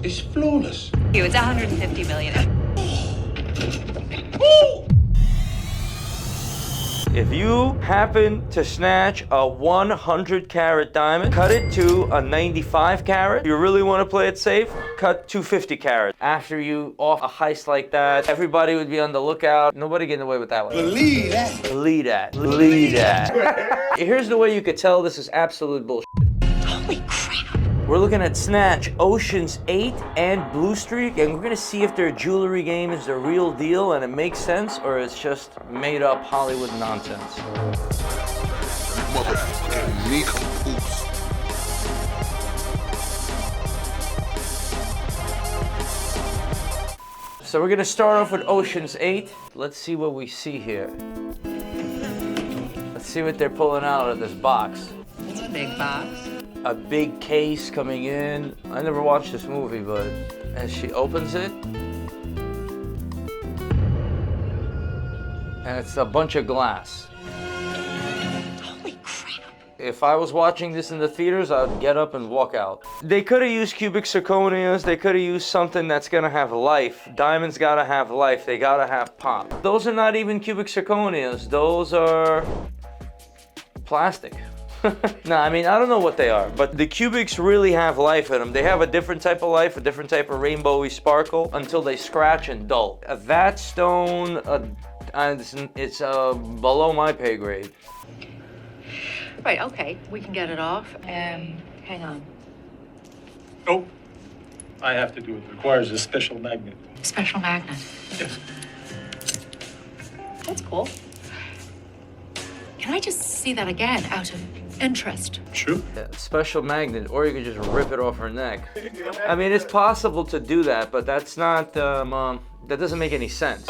is flawless. It's 150 million. If you happen to snatch a 100 carat diamond, cut it to a 95 carat. You really want to play it safe? Cut 250 carat. After you off a heist like that, everybody would be on the lookout. Nobody getting away with that one. Believe that. Believe that. Believe that. Here's the way you could tell this is absolute bullshit. Holy crap. We're looking at Snatch, Ocean's 8, and Blue Streak, and we're gonna see if their jewelry game is the real deal and it makes sense, or it's just made up Hollywood nonsense. So we're gonna start off with Ocean's 8. Let's see what we see here. Let's see what they're pulling out of this box. It's a big box. A big case coming in. I never watched this movie, but as she opens it, and it's a bunch of glass. Holy crap. If I was watching this in the theaters, I would get up and walk out. They could have used cubic zirconias. They could have used something that's gonna have life. Diamonds gotta have life. They gotta have pop. Those are not even cubic zirconias. Those are plastic. No, I mean, I don't know what they are, but the cubics really have life in them. They have a different type of life, a different type of rainbowy sparkle until they scratch and dull. That stone, it's below my pay grade. Right, okay. We can get it off. Hang on. Oh, I have to do it. It requires a special magnet. Special magnet. Yes. That's cool. Can I just see that again out of interest? Sure. Yeah, special magnet, or you could just rip it off her neck. I mean, it's possible to do that, but that's not, that doesn't make any sense.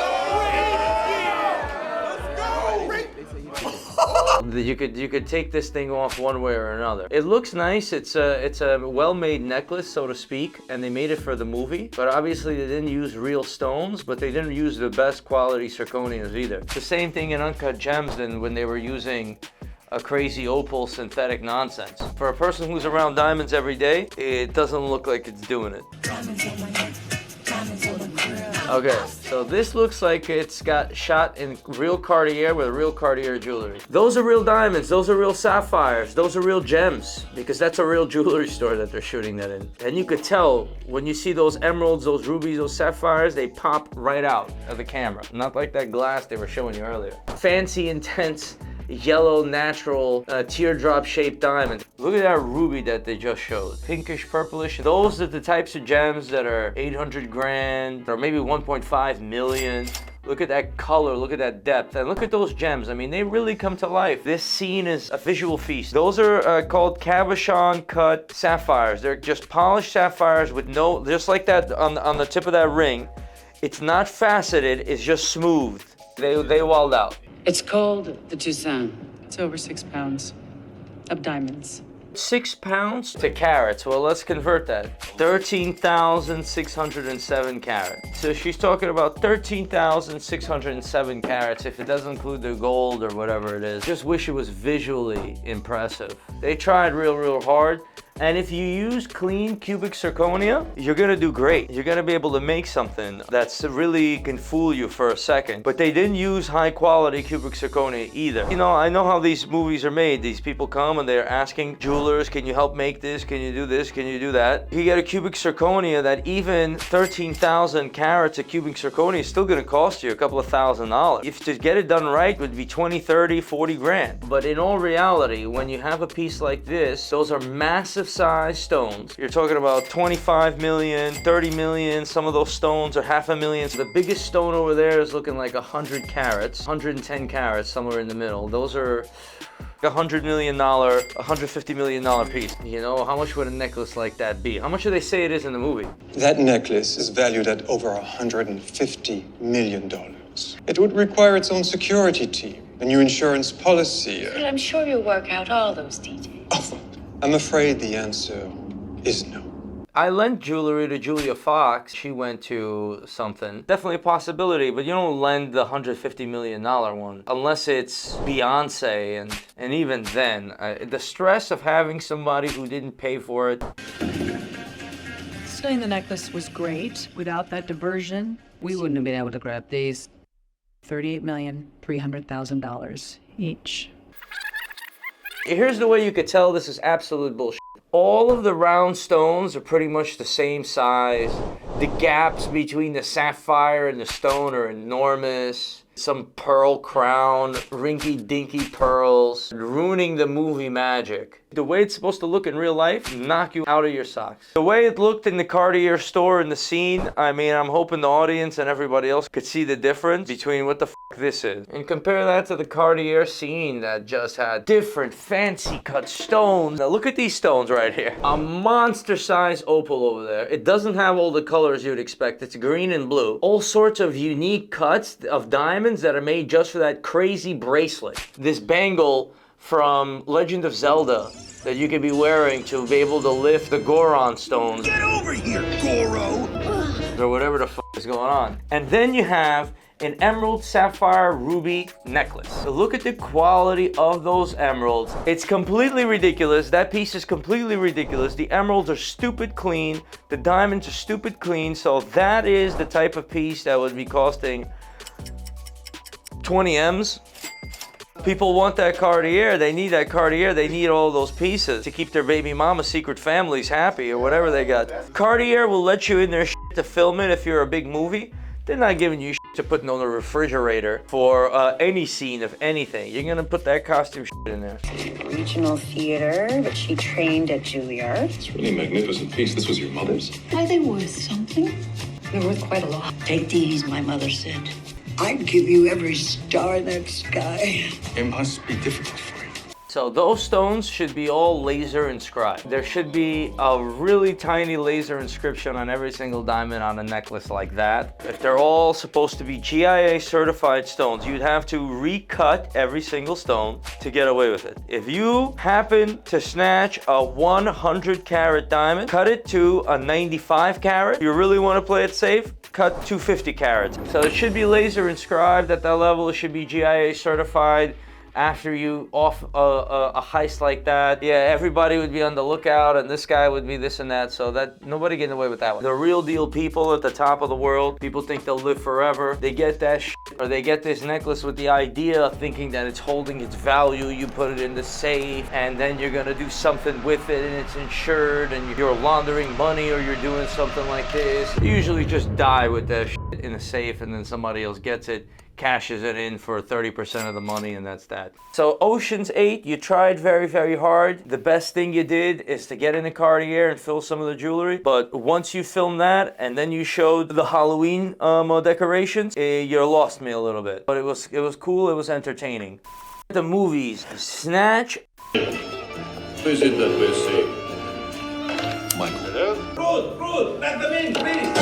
You could take this thing off one way or another. It looks nice. It's a well-made necklace, so to speak, and they made it for the movie. But obviously they didn't use real stones, but they didn't use the best quality zirconias either. It's the same thing in Uncut Gems than when they were using a crazy opal synthetic nonsense. For a person who's around diamonds every day, it doesn't look like it's doing it. Okay, so this looks like it's got shot in real Cartier with real Cartier jewelry. Those are real diamonds, those are real sapphires, those are real gems, because that's a real jewelry store that they're shooting that in. And you could tell when you see those emeralds, those rubies, those sapphires, they pop right out of the camera. Not like that glass they were showing you earlier. Fancy, intense, yellow, natural, teardrop shaped diamond. Look at that ruby that they just showed. Pinkish, purplish. Those are the types of gems that are 800 grand or maybe 1.5 million. Look at that color, look at that depth, and look at those gems. I mean, they really come to life. This scene is a visual feast. Those are called cabochon cut sapphires. They're just polished sapphires with no, just like that on the tip of that ring. It's not faceted, it's just smooth. They walled out. It's called the Toussaint. It's over 6 pounds of diamonds. 6 pounds to carats. Well, let's convert that. 13,607 carats. So she's talking about 13,607 carats if it doesn't include the gold or whatever it is. Just wish it was visually impressive. They tried real hard. And if you use clean cubic zirconia, you're gonna do great. You're gonna be able to make something that's really can fool you for a second. But they didn't use high quality cubic zirconia either. You know, I know how these movies are made. These people come and they're asking jewelers, can you help make this? Can you do this? Can you do that? You get a cubic zirconia that even 13,000 carats of cubic zirconia is still gonna cost you a couple of $1,000s. If to get it done right would be 20, 30, 40 grand. But in all reality, when you have a piece like this, those are massive size stones. You're talking about 25 million, 30 million. Some of those stones are $500,000. So the biggest stone over there is looking like 100 carats, 110 carats, somewhere in the middle. Those are $100 million, $150 million piece. You know, how much would a necklace like that be? How much do they say it is in the movie? That necklace is valued at over $150 million. It would require its own security team, a new insurance policy. I'm sure you'll work out all those details. Oh, I'm afraid the answer is no. I lent jewelry to Julia Fox. She went to something. Definitely a possibility, but you don't lend the $150 million one unless it's Beyonce, and even then, the stress of having somebody who didn't pay for it. saying the necklace was great. Without that diversion, we wouldn't have been able to grab these. $38,300,000 each. Here's the way you could tell this is absolute bullshit. All of the round stones are pretty much the same size. The gaps between the sapphire and the stone are enormous. Some pearl crown, rinky-dinky pearls, ruining the movie magic. The way it's supposed to look in real life, knock you out of your socks. The way it looked in the Cartier store in the scene, I mean, I'm hoping the audience and everybody else could see the difference between what the f this is. And compare that to the Cartier scene that just had different fancy cut stones. Now look at these stones right here. A monster-sized opal over there. It doesn't have all the colors you'd expect. It's green and blue. All sorts of unique cuts of diamonds that are made just for that crazy bracelet. This bangle from Legend of Zelda that you could be wearing to be able to lift the Goron stones. Get over here, Goro! Or whatever the f is going on. And then you have an emerald, sapphire, ruby necklace. So look at the quality of those emeralds. It's completely ridiculous. That piece is completely ridiculous. The emeralds are stupid clean. The diamonds are stupid clean. So that is the type of piece that would be costing 20 M's. People want that Cartier, they need that Cartier, they need all those pieces to keep their baby mama secret families happy or whatever they got. Cartier will let you in their shit to film it if you're a big movie. They're not giving you shit to put on the refrigerator for any scene of anything. You're gonna put that costume shit in there. Regional theater, but she trained at Juilliard. It's really a magnificent piece. This was your mother's? Are they worth something? They're worth quite a lot. Take these, my mother said. I'd give you every star in that sky. It must be difficult for you. So those stones should be all laser inscribed. There should be a really tiny laser inscription on every single diamond on a necklace like that. If they're all supposed to be GIA certified stones, you'd have to recut every single stone to get away with it. If you happen to snatch a 100 carat diamond, cut it to a 95 carat. If you really want to play it safe, cut 250 carats. So it should be laser inscribed at that level. It should be GIA certified. After you off a heist like that, yeah, everybody would be on the lookout and this guy would be this and that, so that nobody getting away with that one. The real deal people at the top of the world, people think they'll live forever. They get that shit, or they get this necklace with the idea of thinking that it's holding its value. You put it in the safe and then you're gonna do something with it and it's insured and you're laundering money or you're doing something like this. You usually just die with that shit in a safe and then somebody else gets it, cashes it in for 30% of the money, and that's that. So Ocean's 8, you tried very, very hard. The best thing you did is to get in a Cartier and fill some of the jewelry. But once you filmed that and then you showed the Halloween decorations, you lost me a little bit. But it was cool, it was entertaining. The movies, Snatch. Who is it that we're seeing? Michael. Hello? Ruth, let them in, please!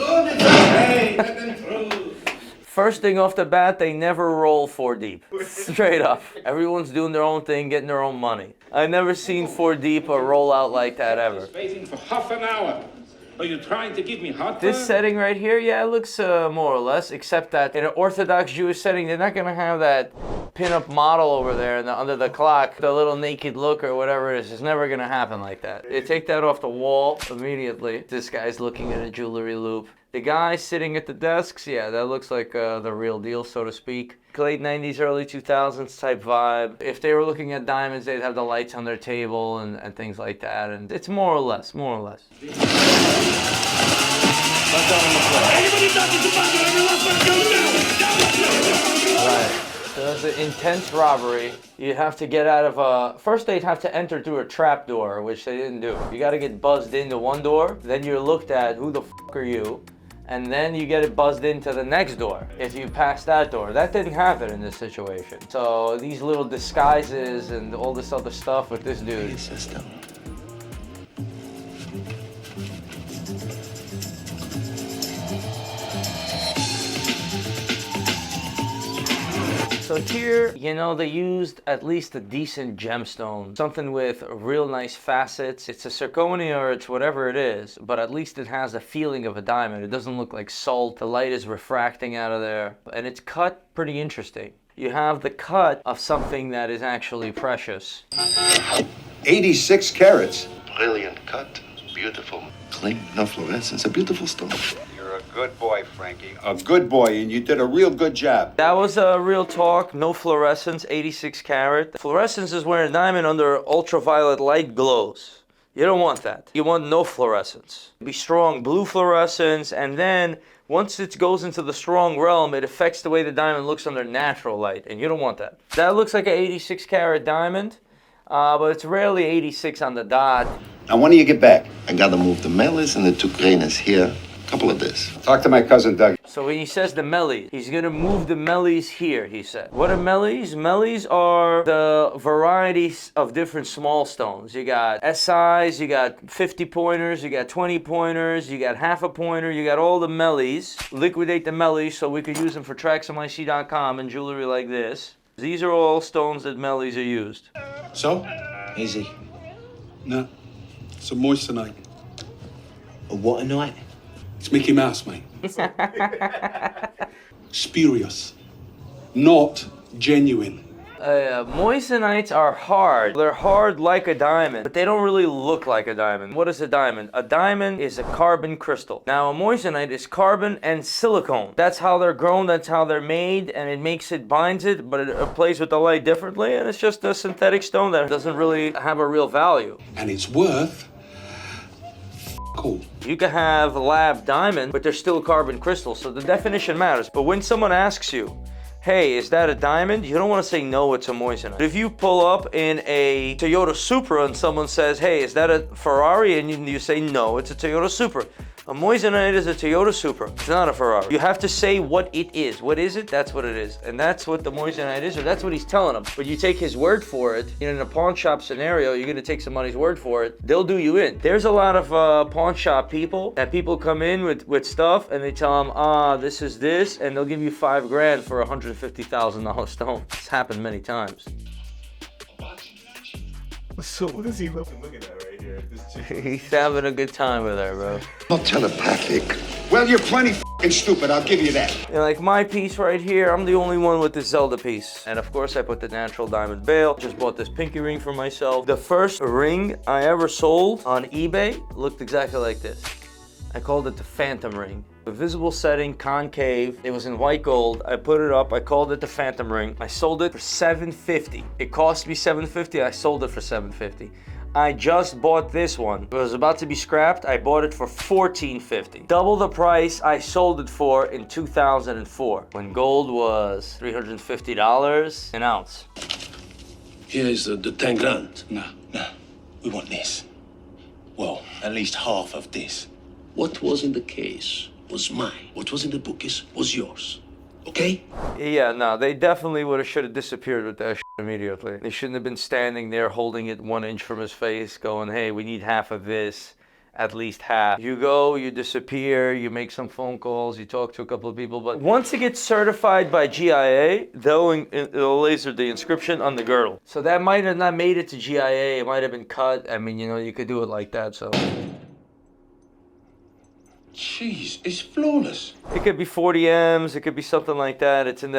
Hey, let them through! First thing off the bat, they never roll 4 deep. Straight up. Everyone's doing their own thing, getting their own money. I've never seen 4 deep or roll out like that ever. Waiting for half an hour. Are you trying to give me heartburn? This setting right here, yeah, it looks more or less, except that in an Orthodox Jewish setting, they're not gonna have that pin-up model over there under the clock, the little naked look or whatever it is. It's never gonna happen like that. They take that off the wall immediately. This guy's looking at a jewelry loop. The guy sitting at the desks, yeah, that looks like the real deal, so to speak. Late 90s, early 2000s type vibe. If they were looking at diamonds, they'd have the lights on their table and things like that. And it's more or less. Anybody talking to Bobby, everyone must go down! Right. So that's an intense robbery. You have to get out of first they'd have to enter through a trap door, which they didn't do. You gotta get buzzed into one door, then you're looked at, who the f are you? And then you get it buzzed into the next door if you pass that door. That didn't happen in this situation. So these little disguises and all this other stuff with this dude. System. So here, you know, they used at least a decent gemstone, something with real nice facets. It's a zirconia or it's whatever it is, but at least it has a feeling of a diamond. It doesn't look like salt. The light is refracting out of there, and it's cut pretty interesting. You have the cut of something that is actually precious. 86 carats. Brilliant cut. Beautiful. Clean. No fluorescence. A beautiful stone. You're a good boy, Frankie. A good boy, and you did a real good job. That was a real talk. No fluorescence, 86 karat. Fluorescence is where a diamond under ultraviolet light glows. You don't want that. You want no fluorescence. Be strong blue fluorescence, and then once it goes into the strong realm, it affects the way the diamond looks under natural light, and you don't want that. That looks like an 86 karat diamond, but it's rarely 86 on the dot. Now, when do you get back? I gotta move the mellies and the two grainers here. Couple of this. Talk to my cousin Doug. So when he says the mellies, he's gonna move the mellies here, he said. What are mellies? Mellies are the varieties of different small stones. You got SIs, you got 50 pointers, you got 20 pointers, you got half a pointer, you got all the mellies. Liquidate the mellies so we could use them for TraxNYC.com and jewelry like this. These are all stones that mellies are used. So? Easy. No. It's a moissanite. A what a night? It's Mickey Mouse, mate. Spurious. Not genuine. Moissanites are hard. They're hard like a diamond, but they don't really look like a diamond. What is a diamond? A diamond is a carbon crystal. Now, a moissanite is carbon and silicone. That's how they're grown, that's how they're made, and it binds it, but it plays with the light differently, and it's just a synthetic stone that doesn't really have a real value. And it's worth cool. You can have a lab diamond, but they're still carbon crystals, so the definition matters. But when someone asks you, hey, is that a diamond? You don't want to say no, it's a moissanite. If you pull up in a Toyota Supra and someone says, hey, is that a Ferrari? And you say, no, it's a Toyota Supra. A moissanite is a Toyota Supra. It's not a Ferrari. You have to say what it is. What is it? That's what it is. And that's what the moissanite is, or that's what he's telling them. But you take his word for it. In a pawn shop scenario, you're going to take somebody's word for it. They'll do you in. There's a lot of pawn shop people that people come in with stuff and they tell them, this is this, and they'll give you $5,000 for a $150,000 stone. It's happened many times. So what is he looking at right here? He's having a good time with her, bro. Not telepathic. Well, you're plenty f***ing stupid, I'll give you that. And like my piece right here, I'm the only one with the Zelda piece. And of course I put the natural diamond bail. Just bought this pinky ring for myself. The first ring I ever sold on eBay looked exactly like this. I called it the Phantom ring. The visible setting, concave. It was in white gold. I put it up. I called it the Phantom ring. I sold it for $750. It cost me $750. I sold it for $750. I just bought this one. It was about to be scrapped. I bought it for $1450. Double the price I sold it for in 2004, when gold was $350 an ounce. Here is the 10 grand. No. We want this. Well, at least half of this. What was in the case was mine. What was in the bookies was yours. Okay? Yeah, no, they definitely should have disappeared with that shit immediately. They shouldn't have been standing there holding it 1 inch from his face going, hey, we need half of this, at least half. You go, you disappear, you make some phone calls, you talk to a couple of people, but once it gets certified by GIA, they'll laser the inscription on the girdle. So that might have not made it to GIA, it might have been cut. I mean, you could do it like that, so. Jeez, it's flawless. It could be 40 M's, it could be something like that. It's in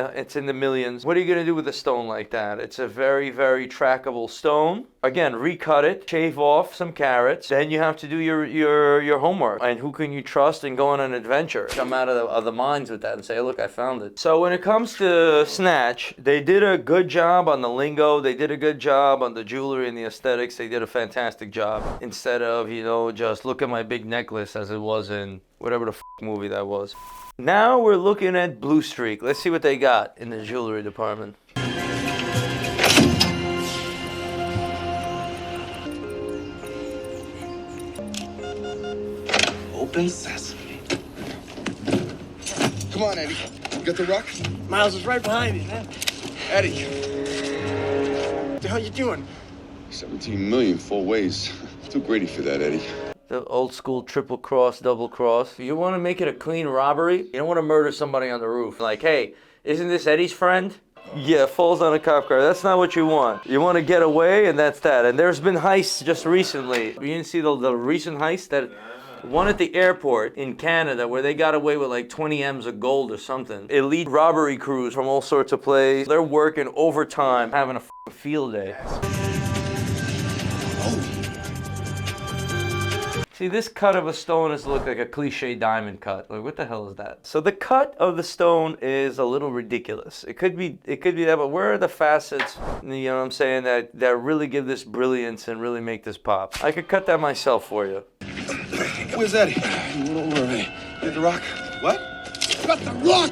the millions. What are you gonna do with a stone like that? It's a very, very trackable stone. Again, recut it, shave off some carats. Then you have to do your homework. And who can you trust and go on an adventure? Come out of the mines with that and say, look, I found it. So when it comes to Snatch, they did a good job on the lingo. They did a good job on the jewelry and the aesthetics. They did a fantastic job. Instead of, just look at my big necklace as it was in whatever the movie that was. Now we're looking at Blue Streak. Let's see what they got in the jewelry department. Open sesame. Come on, Eddie. You got the rock? Miles is right behind you, man. Eddie. What the hell you doing? 17 million full ways. Too greedy for that, Eddie. The old school triple cross, double cross. You want to make it a clean robbery? You don't want to murder somebody on the roof. Like, hey, isn't this Eddie's friend? Yeah, falls on a cop car. That's not what you want. You want to get away, and that's that. And there's been heists just recently. You didn't see the recent heist? That one at the airport in Canada where they got away with like 20 M's of gold or something. Elite robbery crews from all sorts of places. They're working overtime, having a field day. See, this cut of a stone is look like a cliche diamond cut. Like, what the hell is that? So the cut of the stone is a little ridiculous. It could be that, but where are the facets, you know what I'm saying, that really give this brilliance and really make this pop? I could cut that myself for you. Where's Eddie? He went over already. Get the rock. What? Got the rock!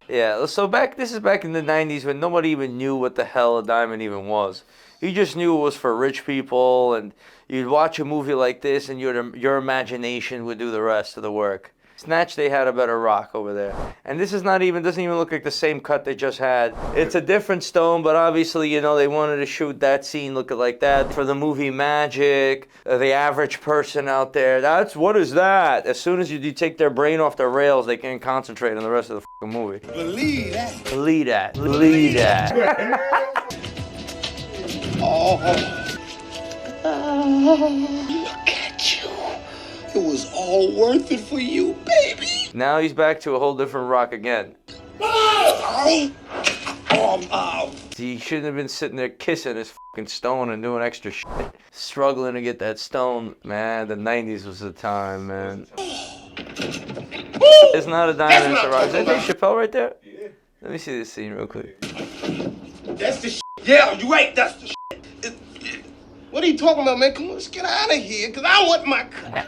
Yeah, so this is back in the 90s when nobody even knew what the hell a diamond even was. You just knew it was for rich people, and you'd watch a movie like this and your imagination would do the rest of the work. Snatch, they had a better rock over there. And this is doesn't even look like the same cut they just had. It's a different stone, but obviously, you know, they wanted to shoot that scene looking like that for the movie Magic. The average person out there, what is that? As soon as you take their brain off the rails, they can't concentrate on the rest of the fucking movie. Believe that. Believe that. Believe that. Look at you. It was all worth it for you, baby. Now he's back to a whole different rock again. He shouldn't have been sitting there kissing his fucking stone and doing extra shit. Struggling to get that stone. Man, the 90s was the time, man. It's not a diamond, it's a rock. Is that Dave Chappelle right there? Yeah. Let me see this scene real quick. That's the shit. Yeah, you right. That's the shit. What are you talking about, man? Come on, let's get out of here, because I want my cut.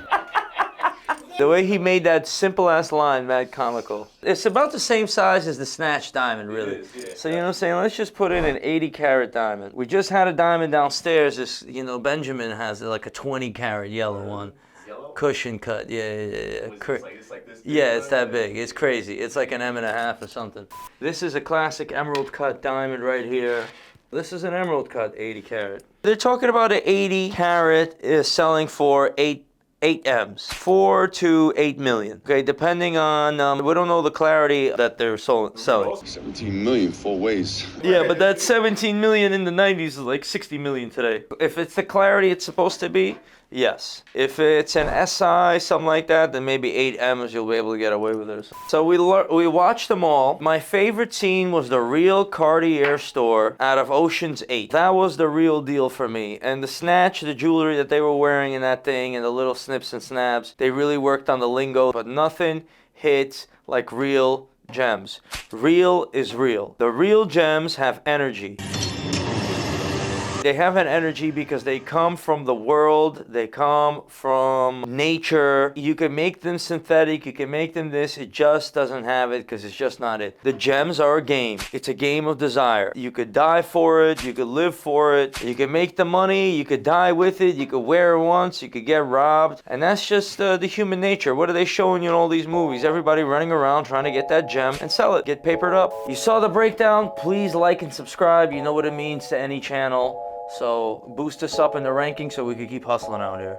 The way he made that simple-ass line, mad comical. It's about the same size as the Snatch diamond, really. So, you know what I'm saying? Let's just put in an 80-carat diamond. We just had a diamond downstairs. This, you know, Benjamin has like a 20-carat yellow one. Yellow? Cushion cut, yeah. It's like this big, yeah, it's that big. It's crazy. It's like an M1/2 or something. This is a classic emerald cut diamond right here. This is an emerald cut, 80 carat. They're talking about an 80 carat is selling for 8 M's, 4 to 8 million. Okay, depending on, we don't know the clarity that they're selling. 17 million full ways. Yeah, but that 17 million in the 90s is like 60 million today. If it's the clarity it's supposed to be, yes. If it's an SI, something like that, then maybe 8 M's you'll be able to get away with it. So we watched them all. My favorite scene was the real Cartier store out of Ocean's 8. That was the real deal for me. And the Snatch, the jewelry that they were wearing in that thing, and the little snips and snaps, they really worked on the lingo, but nothing hits like real gems. Real is real. The real gems have energy. They have an energy because they come from the world, they come from nature. You can make them synthetic, you can make them this, it just doesn't have it because it's just not it. The gems are a game. It's a game of desire. You could die for it, you could live for it, you could make the money, you could die with it, you could wear it once, you could get robbed. And that's just the human nature. What are they showing you in all these movies? Everybody running around trying to get that gem and sell it, get papered up. You saw the breakdown, please like and subscribe. You know what it means to any channel. So boost us up in the rankings so we can keep hustling out here.